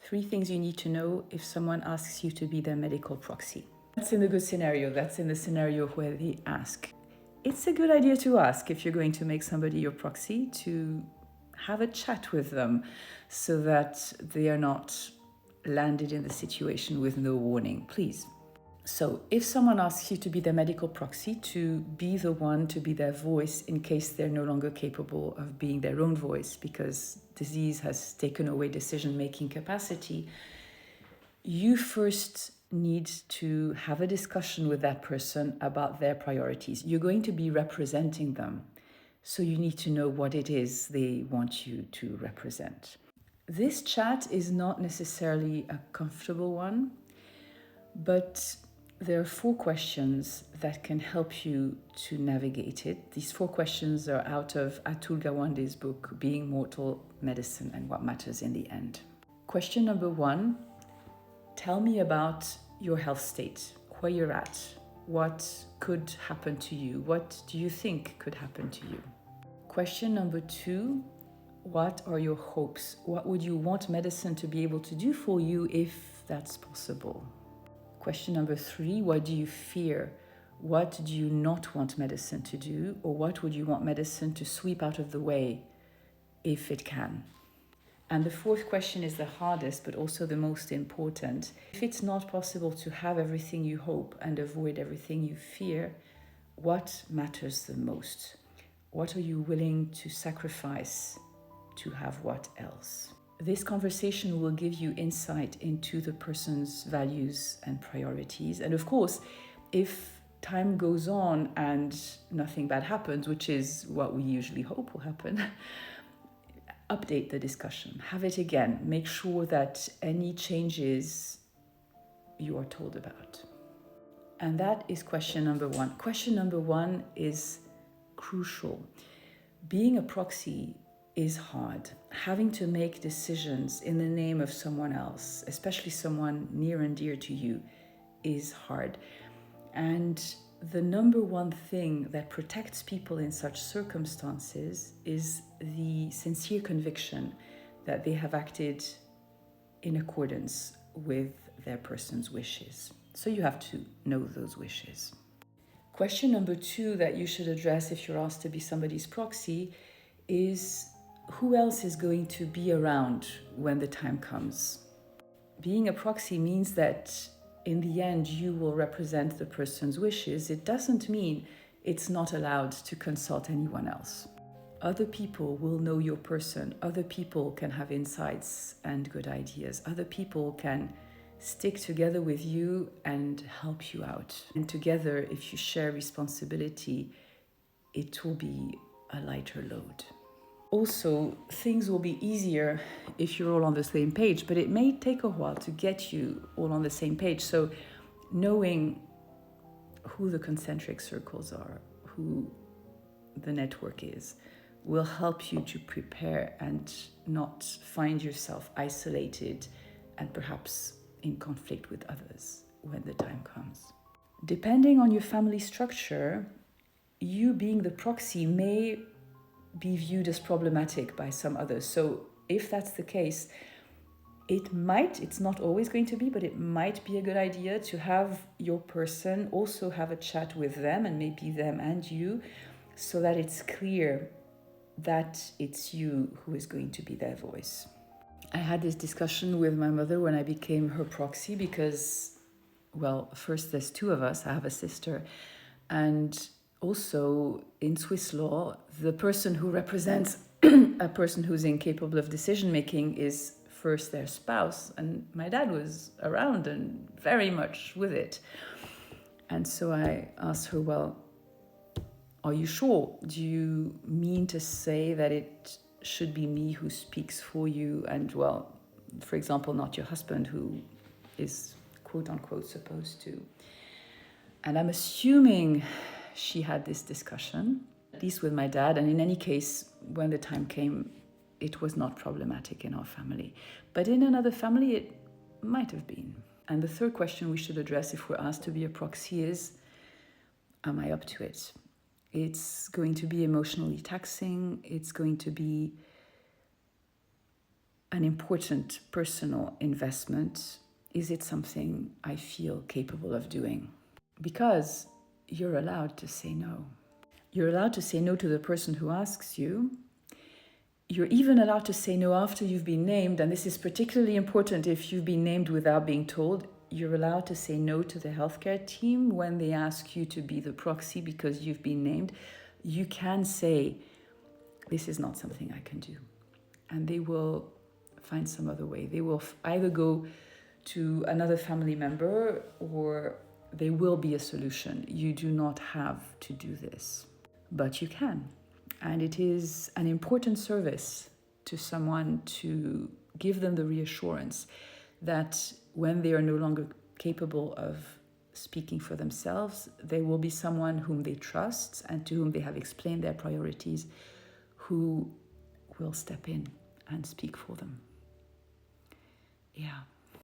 3 things you need to know if someone asks you to be their medical proxy. That's in the good scenario. That's in the scenario where they ask. It's a good idea to ask if you're going to make somebody your proxy, to have a chat with them so that they are not landed in the situation with no warning, please. So if someone asks you to be their medical proxy, to be the one to be their voice in case they're no longer capable of being their own voice because disease has taken away decision-making capacity, you first need to have a discussion with that person about their priorities. You're going to be representing them, so you need to know what it is they want you to represent. This chat is not necessarily a comfortable one, but there are 4 questions that can help you to navigate it. These 4 questions are out of Atul Gawande's book, Being Mortal, Medicine and What Matters in the End. Question number 1, tell me about your health state, where you're at, what could happen to you, what do you think could happen to you? Question number 2, what are your hopes? What would you want medicine to be able to do for you if that's possible? Question number 3, what do you fear? What do you not want medicine to do? Or what would you want medicine to sweep out of the way if it can? And the 4th question is the hardest, but also the most important. If it's not possible to have everything you hope and avoid everything you fear, what matters the most? What are you willing to sacrifice to have what else? This conversation will give you insight into the person's values and priorities. And of course, if time goes on and nothing bad happens, which is what we usually hope will happen, update the discussion, have it again, make sure that any changes you are told about. And that is question number 1. Question number 1 is crucial. Being a proxy is hard. Having to make decisions in the name of someone else, especially someone near and dear to you, is hard. And the number 1 thing that protects people in such circumstances is the sincere conviction that they have acted in accordance with their person's wishes. So you have to know those wishes. Question number 2 that you should address if you're asked to be somebody's proxy is who else is going to be around when the time comes. Being a proxy means that in the end you will represent the person's wishes. It doesn't mean it's not allowed to consult anyone else. Other people will know your person. Other people can have insights and good ideas. Other people can stick together with you and help you out. And together, if you share responsibility, it will be a lighter load. Also, things will be easier if you're all on the same page, but it may take a while to get you all on the same page. So knowing who the concentric circles are, who the network is, will help you to prepare and not find yourself isolated and perhaps in conflict with others when the time comes. Depending on your family structure, you being the proxy may be viewed as problematic by some others. So if that's the case, it's not always going to be, but it might be a good idea to have your person also have a chat with them and maybe them and you, so that it's clear that it's you who is going to be their voice. I had this discussion with my mother when I became her proxy because, well, first there's 2 of us. I have a sister, and also in Swiss law, the person who represents a person who's incapable of decision-making is first their spouse. And my dad was around and very much with it. And so I asked her, well, are you sure? Do you mean to say that it should be me who speaks for you? And well, for example, not your husband who is quote unquote supposed to. And I'm assuming she had this discussion, at least with my dad. And in any case, when the time came, it was not problematic in our family. But in another family, it might have been. And the 3rd question we should address if we're asked to be a proxy is, am I up to it? It's going to be emotionally taxing. It's going to be an important personal investment. Is it something I feel capable of doing? Because you're allowed to say no. You're allowed to say no to the person who asks you. You're even allowed to say no after you've been named, and this is particularly important if you've been named without being told. You're allowed to say no to the healthcare team when they ask you to be the proxy because you've been named. You can say, this is not something I can do. And they will find some other way. They will either go to another family member or there will be a solution. You do not have to do this, but you can. And it is an important service to someone to give them the reassurance that when they are no longer capable of speaking for themselves, there will be someone whom they trust and to whom they have explained their priorities who will step in and speak for them. Yeah.